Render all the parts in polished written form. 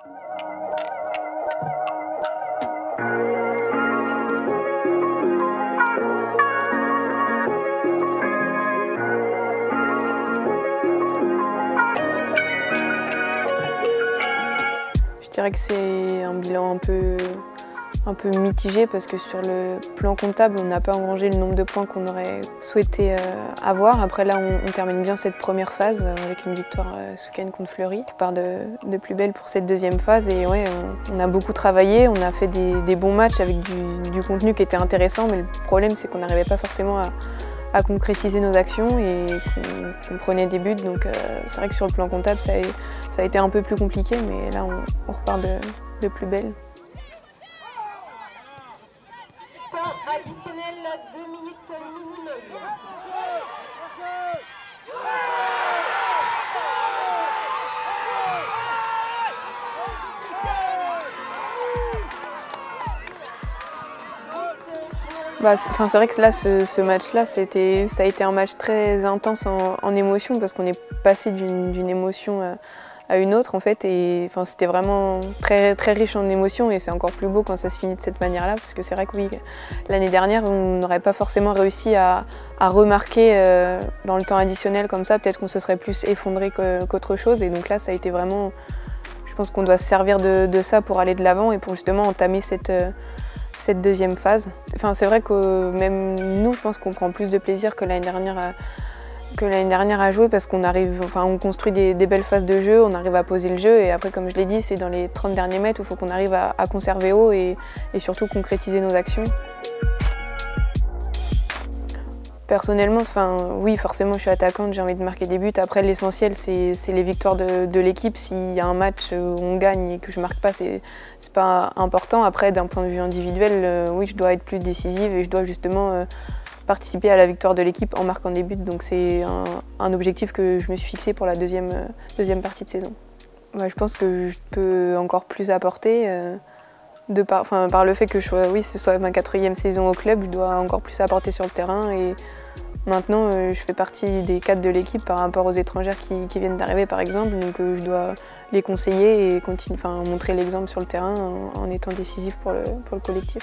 Je dirais que c'est un bilan un peu mitigé parce que sur le plan comptable, on n'a pas engrangé le nombre de points qu'on aurait souhaité avoir. Après là, on termine bien cette première phase avec une victoire ce week-end contre Fleury. On part de plus belle pour cette deuxième phase et ouais, on a beaucoup travaillé, on a fait des bons matchs avec du contenu qui était intéressant, mais le problème c'est qu'on n'arrivait pas forcément à concrétiser nos actions et qu'on prenait des buts. Donc c'est vrai que sur le plan comptable, ça a été un peu plus compliqué, mais là on repart de plus belle. Temps additionnel 2 minutes minimum. C'est vrai que là, ce match-là, ça a été un match très intense en émotion parce qu'on est passé d'une émotion à une autre en fait, et c'était vraiment très, très riche en émotions et c'est encore plus beau quand ça se finit de cette manière-là parce que c'est vrai que oui, l'année dernière, on n'aurait pas forcément réussi à remarquer dans le temps additionnel comme ça, peut-être qu'on se serait plus effondré qu'autre chose et donc là, ça a été vraiment, je pense qu'on doit se servir de ça pour aller de l'avant et pour justement entamer cette deuxième phase. C'est vrai que même nous, je pense qu'on prend plus de plaisir que l'année dernière à jouer parce qu'on on construit des belles phases de jeu, on arrive à poser le jeu et après, comme je l'ai dit, c'est dans les 30 derniers mètres où il faut qu'on arrive à conserver haut et surtout concrétiser nos actions. Personnellement, oui, forcément, je suis attaquante, j'ai envie de marquer des buts. Après, l'essentiel, c'est les victoires de l'équipe. S'il y a un match où on gagne et que je ne marque pas, c'est pas important. Après, d'un point de vue individuel, oui, je dois être plus décisive et je dois justement participer à la victoire de l'équipe en marquant des buts. Donc c'est un objectif que je me suis fixé pour la deuxième partie de saison. Je pense que je peux encore plus apporter. Par le fait que ce soit ma 4e saison au club, je dois encore plus apporter sur le terrain et maintenant je fais partie des cadres de l'équipe par rapport aux étrangères qui viennent d'arriver par exemple, donc je dois les conseiller et montrer l'exemple sur le terrain en étant décisif pour le collectif.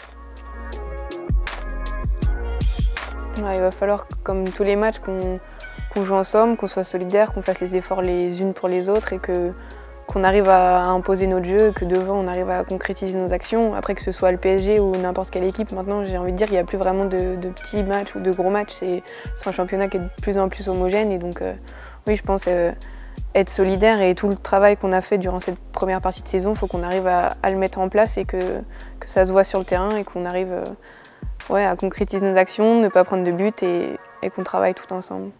Ouais, il va falloir, comme tous les matchs, qu'on joue ensemble, qu'on soit solidaires, qu'on fasse les efforts les unes pour les autres et qu'on arrive à imposer notre jeu, que devant on arrive à concrétiser nos actions. Après que ce soit le PSG ou n'importe quelle équipe, maintenant j'ai envie de dire qu'il n'y a plus vraiment de petits matchs ou de gros matchs. C'est un championnat qui est de plus en plus homogène et donc oui, je pense être solidaire et tout le travail qu'on a fait durant cette première partie de saison, il faut qu'on arrive à le mettre en place et que ça se voit sur le terrain et qu'on arrive à concrétiser nos actions, ne pas prendre de but et qu'on travaille tout ensemble.